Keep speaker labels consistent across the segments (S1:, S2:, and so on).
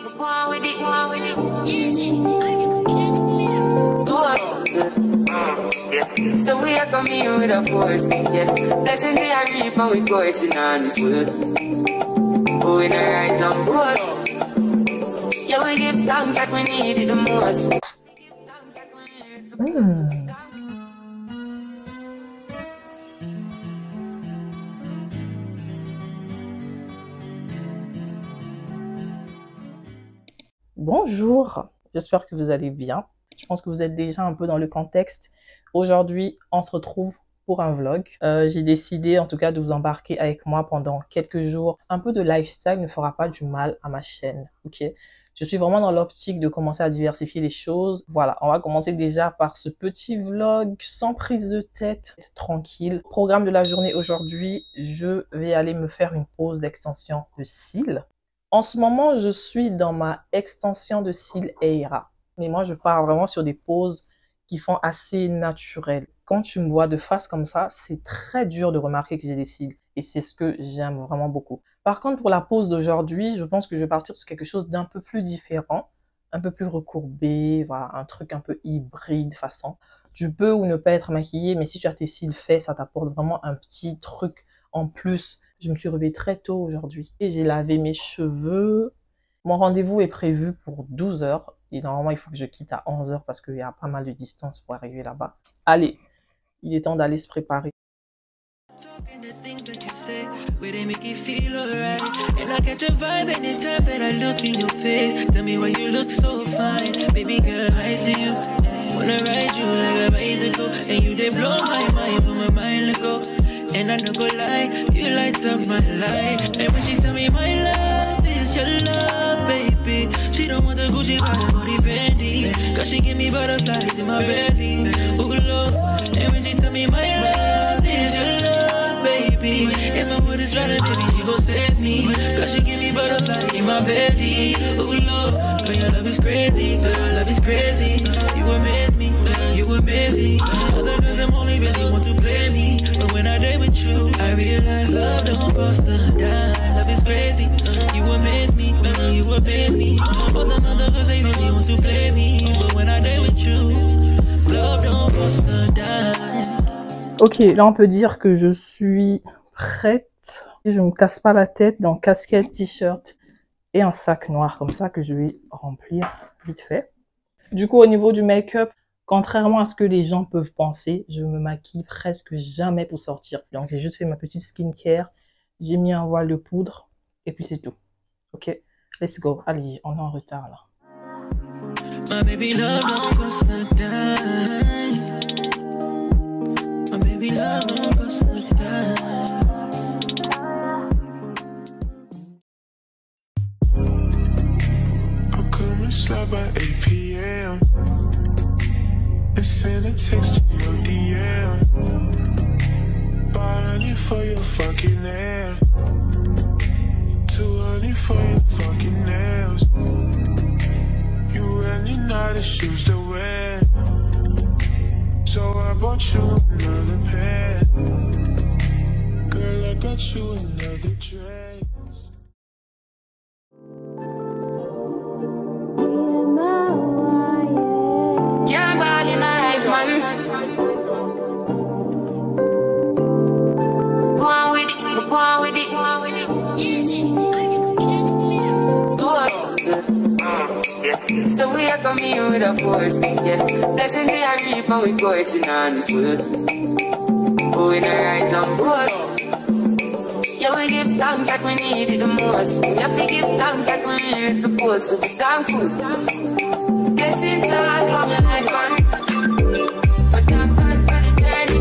S1: So we are coming with a force, yeah. Blessing the reap and we coursing on foot. Oh, in the rise and boast. Yeah, we give thanks that we need it the most.
S2: Bonjour, j'espère que vous allez bien. Je pense que vous êtes déjà un peu dans le contexte. Aujourd'hui, on se retrouve pour un vlog. J'ai décidé en tout cas de vous embarquer avec moi pendant quelques jours. Un peu de lifestyle ne fera pas du mal à ma chaîne, ok? Je suis vraiment dans l'optique de commencer à diversifier les choses. Voilà, on va commencer déjà par ce petit vlog sans prise de tête, tranquille. Programme de la journée aujourd'hui, je vais aller me faire une pause d'extension de cils. En ce moment, je suis dans ma extension de cils Eira. Mais moi, je pars vraiment sur des poses qui font assez naturelles. Quand tu me vois de face comme ça, c'est très dur de remarquer que j'ai des cils. Et c'est ce que j'aime vraiment beaucoup. Par contre, pour la pose d'aujourd'hui, je pense que je vais partir sur quelque chose d'un peu plus différent, un peu plus recourbé, voilà, un truc un peu hybride façon. Tu peux ou ne pas être maquillée, mais si tu as tes cils faits, ça t'apporte vraiment un petit truc en plus. Je me suis réveillée très tôt aujourd'hui et j'ai lavé mes cheveux. Mon rendez-vous est prévu pour 12 h. Et normalement, il faut que je quitte à 11 h parce qu'il y a pas mal de distance pour arriver là-bas. Allez, il est temps d'aller se préparer.
S1: And I don't go lie, you light up my life. And when she tell me my love is your love, baby, she don't want the Gucci, but the body Fendi. Cause she give me butterflies in my belly. Ooh, Lord. And when she tell me my love is your love, baby, if my wood is running, baby, she gon' save me. Cause she give me butterflies in my belly. Ooh, Lord. Girl, your love is crazy, girl, your love is crazy. You amaze me, you amaze me. Other girls, them only really want to play me. But when I date with you, I realize love don't cost a dime. Love is crazy, you amaze me, you amaze me. All the other girls, they really want to play me. But when I date with you, love don't cost a dime.
S2: Ok, là on peut dire que je suis prête. Je me casse pas la tête dans casquette, t-shirt et un sac noir comme ça que je vais remplir vite fait. Du coup, au niveau du make-up, contrairement à ce que les gens peuvent penser, je me maquille presque jamais pour sortir. Donc, j'ai juste fait ma petite skincare, j'ai mis un voile de poudre, et puis c'est tout. Ok, let's go. Allez, on est en retard là.
S1: My baby love don't cost a dime. My baby love don't cost a dime. I'll come and slide by 8 p.m. and send a text to your DM. $500 for your fucking hair, $200 for your fucking nails. You really know the shoes to wear, so I bought you another pair. Girl, I got you another dress. Yeah, ball in my life, man. Go on with it, go on with it, go on with it. So we are coming with a force, yeah. Blessing the reap and we coursing on foot. Oh, in the rise and boast. Yeah, we give thanks that we need it the most. We have to give thanks that we really supposed to be thankful. Blessings all from your life, man. But thank God for the journey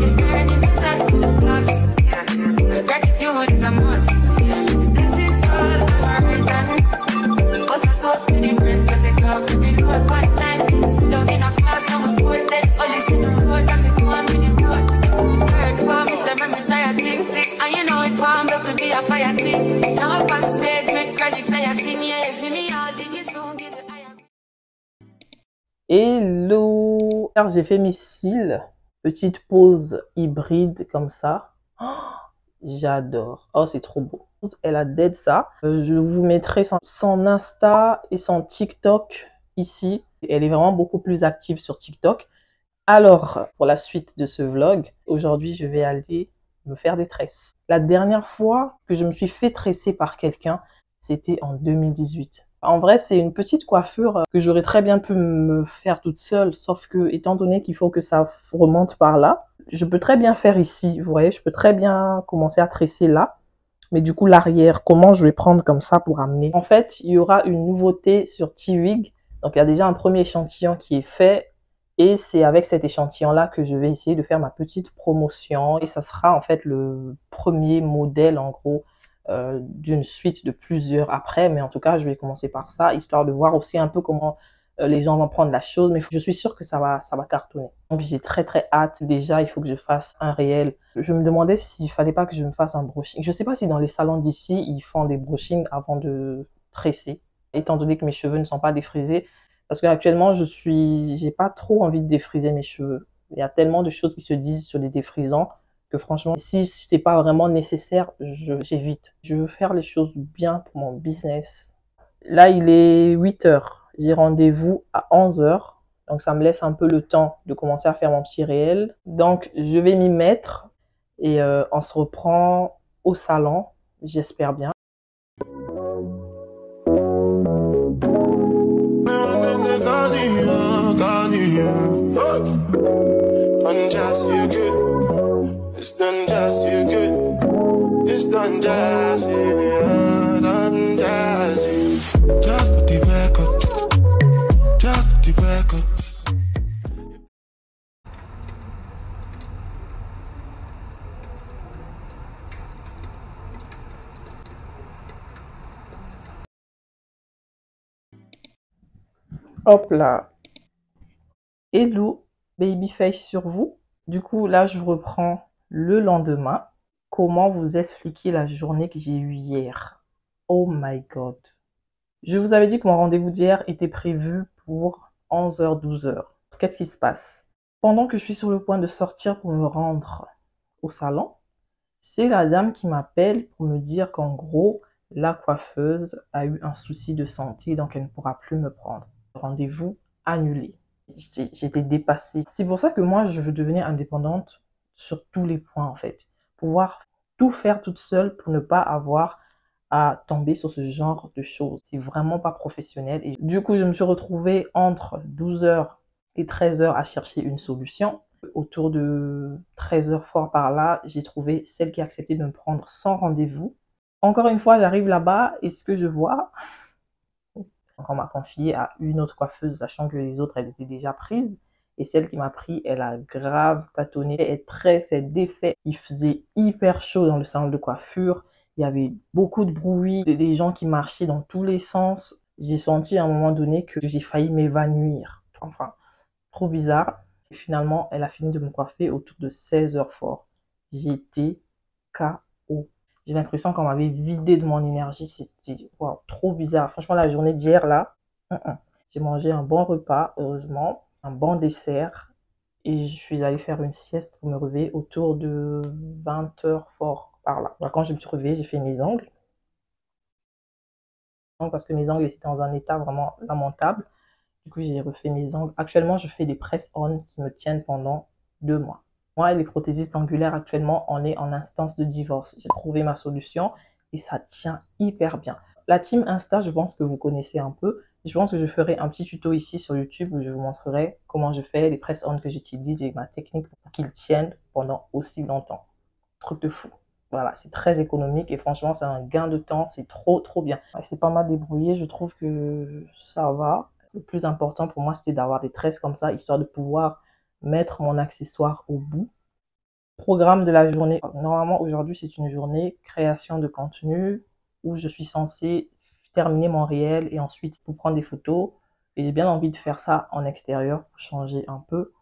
S1: for us to the plus. Yeah, gratitude is a must. Yeah, blessings all from our right hand. What's a toast to the friends that they love to be Lord? One time, sit down in a class and we put that only see the road and we go on with the road. Heard for me, say me tired thing. And you know it formed up to be a fire thing. Now up on stage with credits and you sing, yeah, Jimmy, I'll dig it soon, get the iron.
S2: Hello! Alors, j'ai fait mes cils, petite pose hybride comme ça. Oh, j'adore. Oh, c'est trop beau. Elle a dead ça. Je vous mettrai son Insta et son TikTok ici. Elle est vraiment beaucoup plus active sur TikTok. Alors, pour la suite de ce vlog, aujourd'hui, je vais aller me faire des tresses. La dernière fois que je me suis fait tresser par quelqu'un, c'était en 2018. En vrai, c'est une petite coiffure que j'aurais très bien pu me faire toute seule, sauf que, étant donné qu'il faut que ça remonte par là, je peux très bien faire ici, vous voyez, je peux très bien commencer à tresser là. Mais du coup, l'arrière, comment je vais prendre comme ça pour amener? En fait, il y aura une nouveauté sur T-Wig. Donc, il y a déjà un premier échantillon qui est fait. Et c'est avec cet échantillon-là que je vais essayer de faire ma petite promotion. Et ça sera en fait le premier modèle, en gros, d'une suite de plusieurs après. Mais en tout cas, je vais commencer par ça, histoire de voir aussi un peu comment les gens vont prendre la chose. Mais je suis sûre que ça va cartonner. Donc, j'ai très hâte. Déjà, il faut que je fasse un réel. Je me demandais s'il fallait pas que je me fasse un brushing. Je sais pas si dans les salons d'ici, ils font des brushings avant de tresser. Étant donné que mes cheveux ne sont pas défrisés. Parce qu'actuellement, j'ai pas trop envie de défriser mes cheveux. Il y a tellement de choses qui se disent sur les défrisants que franchement, si c'est pas vraiment nécessaire, j'évite. Je veux faire les choses bien pour mon business. Là, il est 8 heures. J'ai rendez-vous à 11 heures. Donc, ça me laisse un peu le temps de commencer à faire mon petit réel. Donc, je vais m'y mettre et on se reprend au salon. J'espère bien. Hop là. Hello, babyface sur vous. Du coup, là, je reprends le lendemain. Comment vous expliquer la journée que j'ai eue hier? Oh my God. Je vous avais dit que mon rendez-vous d'hier était prévu pour 11h, 12h. Qu'est-ce qui se passe? Pendant que je suis sur le point de sortir pour me rendre au salon, c'est la dame qui m'appelle pour me dire qu'en gros, la coiffeuse a eu un souci de santé, donc elle ne pourra plus me prendre. Rendez-vous annulé. J'étais dépassée. C'est pour ça que moi, je veux devenir indépendante sur tous les points, en fait. Pouvoir tout faire toute seule pour ne pas avoir à tomber sur ce genre de choses. C'est vraiment pas professionnel. Et du coup, je me suis retrouvée entre 12h et 13h à chercher une solution. Autour de 13h fort par là, j'ai trouvé celle qui a accepté de me prendre sans rendez-vous. Encore une fois, j'arrive là-bas et ce que je vois... Donc, on m'a confié à une autre coiffeuse, sachant que les autres, elles étaient déjà prises. Et celle qui m'a pris, elle a grave tâtonné. Elle tresse, elle défait. Il faisait hyper chaud dans le salon de coiffure. Il y avait beaucoup de bruit, des gens qui marchaient dans tous les sens. J'ai senti à un moment donné que j'ai failli m'évanouir. Enfin, trop bizarre. Et finalement, elle a fini de me coiffer autour de 16h fort. J'étais KO. J'ai l'impression qu'on m'avait vidé de mon énergie. C'était wow, trop bizarre. Franchement, la journée d'hier, là, j'ai mangé un bon repas, heureusement, un bon dessert. Et je suis allée faire une sieste pour me réveiller autour de 20h fort par là. Alors, quand je me suis réveillée, j'ai fait mes ongles. Parce que mes ongles étaient dans un état vraiment lamentable. Du coup, j'ai refait mes ongles. Actuellement, je fais des press-on qui me tiennent pendant 2 mois. Moi et les prothésistes angulaires, actuellement, on est en instance de divorce. J'ai trouvé ma solution et ça tient hyper bien. La team Insta, je pense que vous connaissez un peu. Je pense que je ferai un petit tuto ici sur YouTube où je vous montrerai comment je fais les press-on que j'utilise et ma technique pour qu'ils tiennent pendant aussi longtemps. Truc de fou. Voilà, c'est très économique et franchement, c'est un gain de temps. C'est trop bien. C'est pas mal débrouillé. Je trouve que ça va. Le plus important pour moi, c'était d'avoir des tresses comme ça, histoire de pouvoir mettre mon accessoire au bout. Programme de la journée. Normalement, aujourd'hui, c'est une journée création de contenu où je suis censée terminer mon réel et ensuite pour prendre des photos. Et j'ai bien envie de faire ça en extérieur pour changer un peu.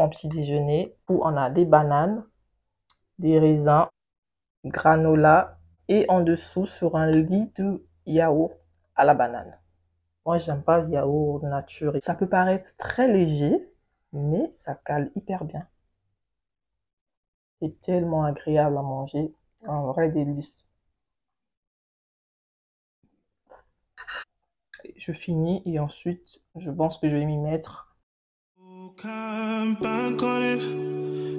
S2: en petit déjeuner où on a des bananes, des raisins, granola et en dessous sur un lit de yaourt à la banane. Moi, j'aime pas le yaourt nature. Ça peut paraître très léger, mais ça cale hyper bien. C'est tellement agréable à manger, un vrai délice. Je finis et ensuite, je pense que je vais m'y mettre.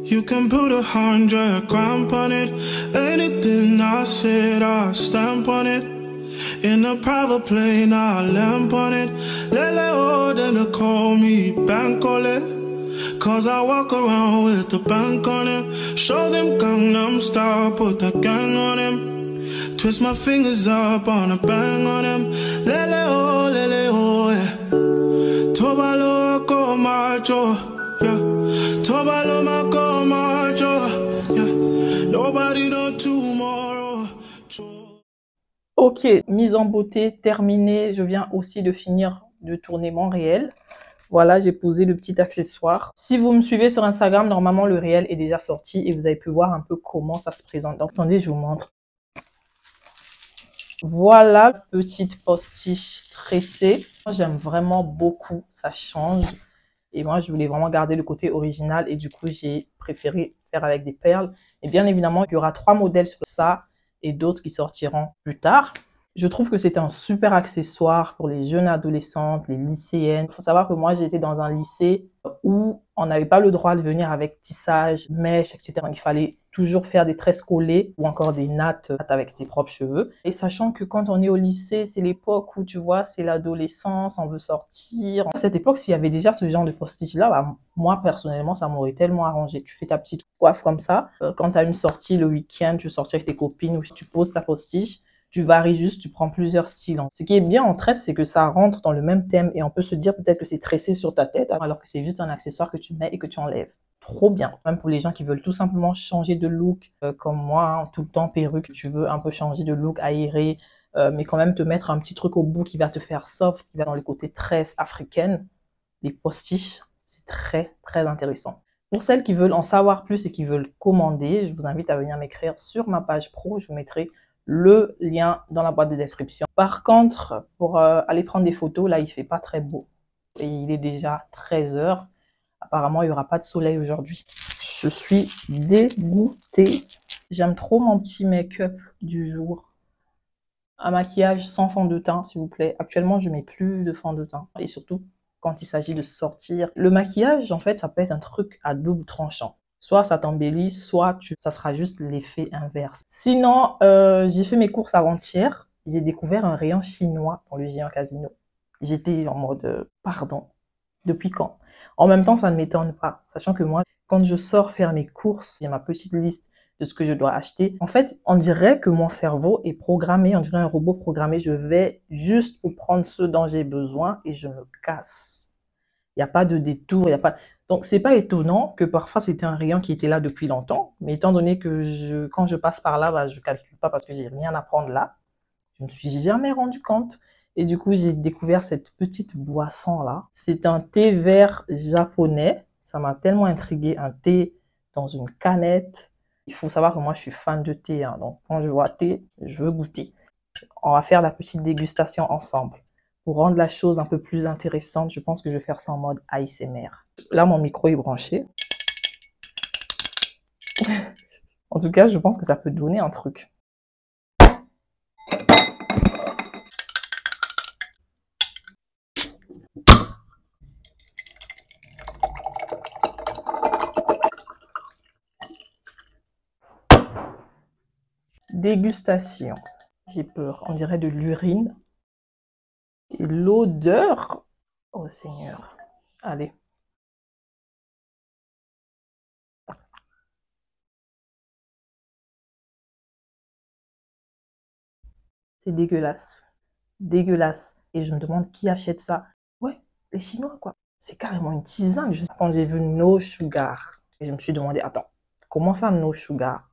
S3: You can put 100 grand on it. Anything I said, I stamp on it. In a private plane, I lamp on it. Lele oh, then they call me Bankole. Cause I walk around with the bank on him. Show them Gangnam Style, put the gang on him. Twist my fingers up on a bang on him. Lele oh, yeah. Tobalo go macho, yeah. Tobalo ma go macho, yeah. Nobody know tomorrow.
S2: Ok, mise en beauté terminée. Je viens aussi de finir de tourner mon réel. Voilà, j'ai posé le petit accessoire. Si vous me suivez sur Instagram, normalement, le réel est déjà sorti et vous avez pu voir un peu comment ça se présente. Donc, attendez, je vous montre. Voilà, petite postiche tressée. J'aime vraiment beaucoup, ça change. Et moi, je voulais vraiment garder le côté original et du coup, j'ai préféré faire avec des perles. Et bien évidemment, il y aura 3 modèles sur ça et d'autres qui sortiront plus tard. Je trouve que c'est un super accessoire pour les jeunes adolescentes, les lycéennes. Il faut savoir que moi, j'étais dans un lycée où on n'avait pas le droit de venir avec tissage, mèche, etc. Donc, il fallait toujours faire des tresses collées ou encore des nattes avec ses propres cheveux. Et sachant que quand on est au lycée, c'est l'époque où, tu vois, c'est l'adolescence, on veut sortir. À cette époque, s'il y avait déjà ce genre de postiche-là, bah, moi, personnellement, ça m'aurait tellement arrangé. Tu fais ta petite coiffe comme ça. Quand tu as une sortie le week-end, tu sors avec tes copines ou tu poses ta postiche, tu varies juste, tu prends plusieurs styles. Ce qui est bien en tresse, c'est que ça rentre dans le même thème et on peut se dire peut-être que c'est tressé sur ta tête alors que c'est juste un accessoire que tu mets et que tu enlèves. Trop bien. Même pour les gens qui veulent tout simplement changer de look, comme moi, hein, tout le temps perruque, tu veux un peu changer de look aéré, mais quand même te mettre un petit truc au bout qui va te faire soft, qui va dans le côté tresse africaine. Les postiches, c'est très, très intéressant. Pour celles qui veulent en savoir plus et qui veulent commander, je vous invite à venir m'écrire sur ma page pro. Je vous mettrai le lien dans la boîte de description. Par contre, pour aller prendre des photos, là, il fait pas très beau. Et il est déjà 13 h. Apparemment, il n'y aura pas de soleil aujourd'hui. Je suis dégoûtée. J'aime trop mon petit make-up du jour. Un maquillage sans fond de teint, s'il vous plaît. Actuellement, je mets plus de fond de teint. Et surtout, quand il s'agit de sortir. Le maquillage, en fait, ça peut être un truc à double tranchant. Soit ça t'embellit, soit ça sera juste l'effet inverse. Sinon, j'ai fait mes courses avant-hier. J'ai découvert un rayon chinois dans le géant casino. J'étais en mode, pardon, depuis quand? En même temps, ça ne m'étonne pas, sachant que moi, quand je sors faire mes courses, j'ai ma petite liste de ce que je dois acheter. En fait, on dirait que mon cerveau est programmé, on dirait un robot programmé. Je vais juste pour prendre ce dont j'ai besoin et je me casse. Il n'y a pas de détour, il n'y a pas... Donc, c'est pas étonnant que parfois c'était un rayon qui était là depuis longtemps, mais étant donné que quand je passe par là, bah, je calcule pas parce que j'ai rien à prendre là. Je me suis jamais rendu compte. Et du coup, j'ai découvert cette petite boisson là. C'est un thé vert japonais. Ça m'a tellement intrigué, un thé dans une canette. Il faut savoir que moi, je suis fan de thé, hein. Donc, quand je vois thé, je veux goûter. On va faire la petite dégustation ensemble. Pour rendre la chose un peu plus intéressante, je pense que je vais faire ça en mode ASMR. Là, mon micro est branché. En tout cas, je pense que ça peut donner un truc. Dégustation. J'ai peur. On dirait de l'urine. Et l'odeur. Oh Seigneur. Allez. C'est dégueulasse. Dégueulasse. Et je me demande qui achète ça. Ouais, les Chinois, quoi. C'est carrément une tisane. Quand j'ai vu No Sugar, et je me suis demandé, attends, comment ça No Sugar?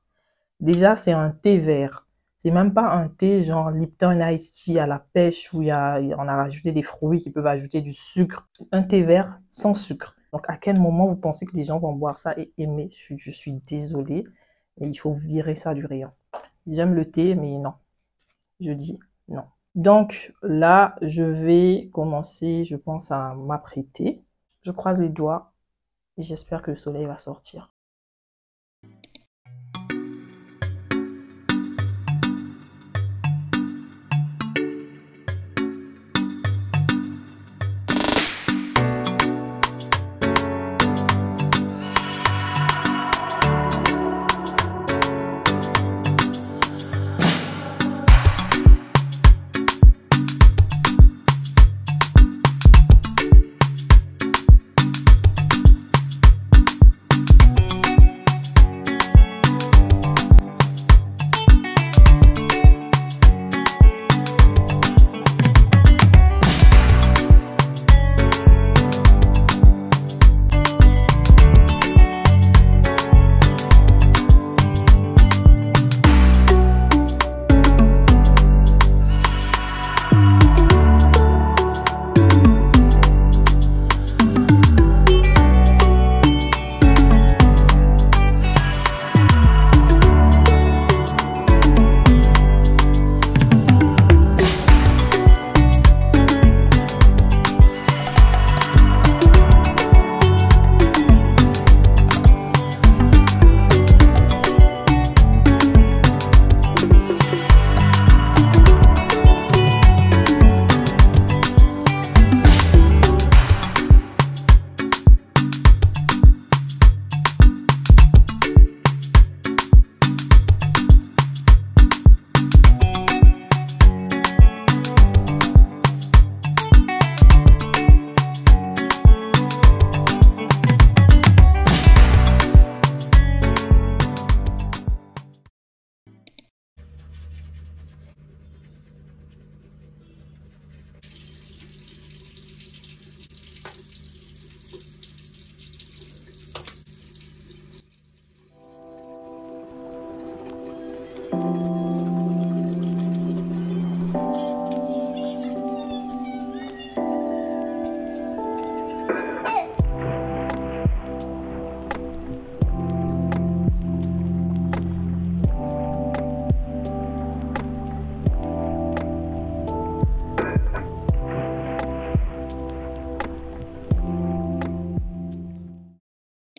S2: Déjà, c'est un thé vert. C'est même pas un thé genre Lipton Ice Tea à la pêche où on a rajouté des fruits qui peuvent ajouter du sucre. Un thé vert sans sucre. Donc, à quel moment vous pensez que les gens vont boire ça et aimer? Je suis désolée, mais il faut virer ça du rayon. J'aime le thé, mais non. Je dis non. Donc là, je vais commencer, je pense, à m'apprêter. Je croise les doigts et j'espère que le soleil va sortir.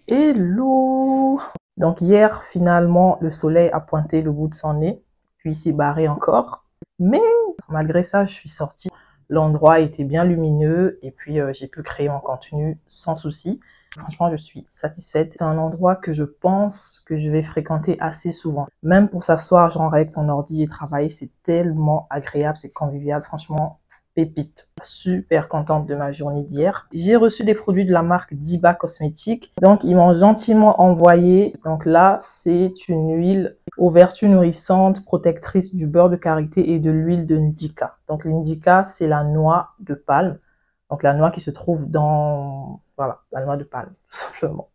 S2: Hello! Donc hier, finalement, le soleil a pointé le bout de son nez, puis s'est barré encore. Mais malgré ça, je suis sortie. L'endroit était bien lumineux et puis j'ai pu créer mon contenu sans souci. Franchement, je suis satisfaite. C'est un endroit que je pense que je vais fréquenter assez souvent. Même pour s'asseoir, genre avec ton ordi et travailler, c'est tellement agréable, c'est convivial. Franchement, pépite. Super contente de ma journée d'hier. J'ai reçu des produits de la marque Diba Cosmétiques. Donc, ils m'ont gentiment envoyé. Donc là, c'est une huile aux vertus nourrissantes, protectrice du beurre de karité et de l'huile de Ndika. Donc, l'Ndika, c'est la noix de palme. Donc, la noix qui se trouve dans... Voilà, la noix de palme, tout simplement.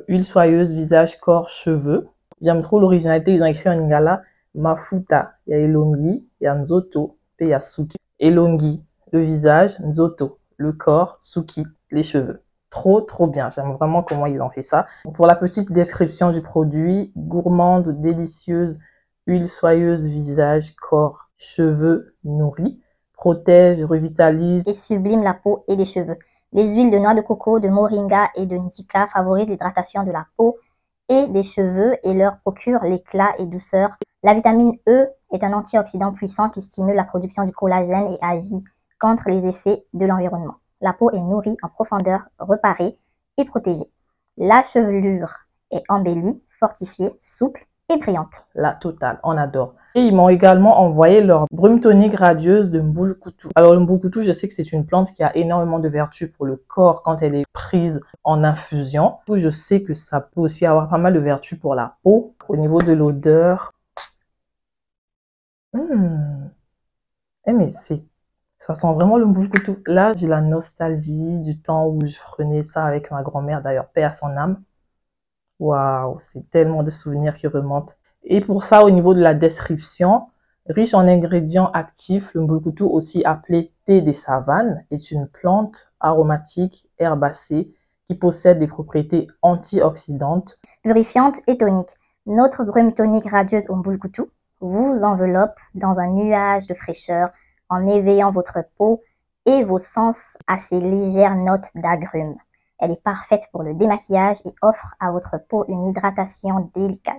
S2: Huile soyeuse, visage, corps, cheveux. J'aime trop l'originalité. Ils ont écrit en lingala, Mafuta, il y a Elongi, il y a Nzoto, et il y a Suki. Elongi, le visage, Nzoto, le corps, Suki, les cheveux. Trop, trop bien. J'aime vraiment comment ils ont fait ça. Pour la petite description du produit, gourmande, délicieuse, huile soyeuse, visage, corps, cheveux, nourris, protège, revitalise
S4: et sublime la peau et les cheveux. Les huiles de noix de coco, de moringa et de ndika favorisent l'hydratation de la peau et des cheveux et leur procurent l'éclat et douceur. La vitamine E est un antioxydant puissant qui stimule la production du collagène et agit contre les effets de l'environnement. La peau est nourrie en profondeur, reparée et protégée. La chevelure est embellie, fortifiée, souple et brillante.
S2: La totale, on adore. Et ils m'ont également envoyé leur brume tonique radieuse de Mbulukutu. Alors le Mbulukutu, je sais que c'est une plante qui a énormément de vertus pour le corps quand elle est prise en infusion. Je sais que ça peut aussi avoir pas mal de vertus pour la peau. Au niveau de l'odeur, mais ça sent vraiment le Mbulukutu. Là, j'ai la nostalgie du temps où je prenais ça avec ma grand-mère, d'ailleurs, paix à son âme. Waouh, c'est tellement de souvenirs qui remontent. Et pour ça, au niveau de la description, riche en ingrédients actifs, le Mbulukutu, aussi appelé thé des savanes, est une plante aromatique herbacée qui possède des propriétés antioxydantes,
S4: purifiantes et toniques. Notre brume tonique radieuse au Mbulkutu vous enveloppe dans un nuage de fraîcheur en éveillant votre peau et vos sens à ses légères notes d'agrumes. Elle est parfaite pour le démaquillage et offre à votre peau une hydratation délicate.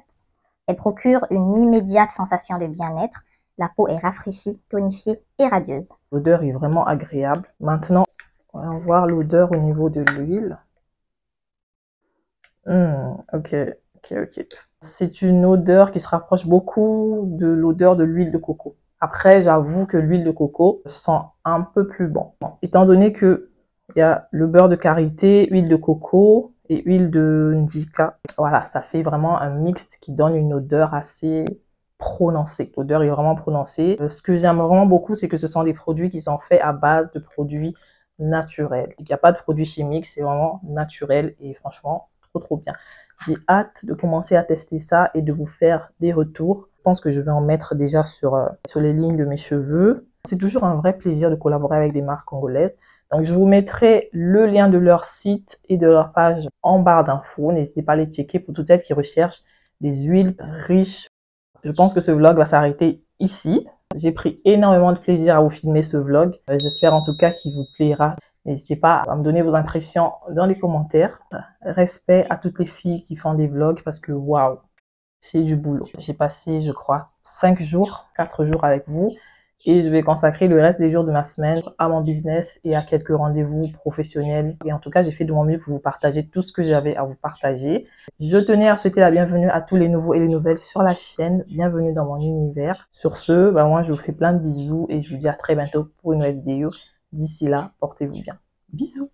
S4: Elle procure une immédiate sensation de bien-être. La peau est rafraîchie, tonifiée et radieuse.
S2: L'odeur est vraiment agréable. Maintenant, on va voir l'odeur au niveau de l'huile. Ok. C'est une odeur qui se rapproche beaucoup de l'odeur de l'huile de coco. Après, j'avoue que l'huile de coco sent un peu plus bon. Étant donné que il y a le beurre de karité, huile de coco et huile de ndjika. Voilà, ça fait vraiment un mixte qui donne une odeur assez prononcée. L'odeur est vraiment prononcée. Ce que j'aime vraiment beaucoup, c'est que ce sont des produits qui sont faits à base de produits naturels. Il n'y a pas de produits chimiques, c'est vraiment naturel et franchement, trop bien. J'ai hâte de commencer à tester ça et de vous faire des retours. Je pense que je vais en mettre déjà sur les lignes de mes cheveux. C'est toujours un vrai plaisir de collaborer avec des marques congolaises. Donc, je vous mettrai le lien de leur site et de leur page en barre d'infos. N'hésitez pas à les checker pour toutes celles qui recherchent des huiles riches. Je pense que ce vlog va s'arrêter ici. J'ai pris énormément de plaisir à vous filmer ce vlog. J'espère en tout cas qu'il vous plaira. N'hésitez pas à me donner vos impressions dans les commentaires. Respect à toutes les filles qui font des vlogs parce que waouh, c'est du boulot. J'ai passé, je crois, 4 jours avec vous. Et je vais consacrer le reste des jours de ma semaine à mon business et à quelques rendez-vous professionnels. Et en tout cas, j'ai fait de mon mieux pour vous partager tout ce que j'avais à vous partager. Je tenais à souhaiter la bienvenue à tous les nouveaux et les nouvelles sur la chaîne. Bienvenue dans mon univers. Sur ce, moi, je vous fais plein de bisous et je vous dis à très bientôt pour une nouvelle vidéo. D'ici là, portez-vous bien. Bisous.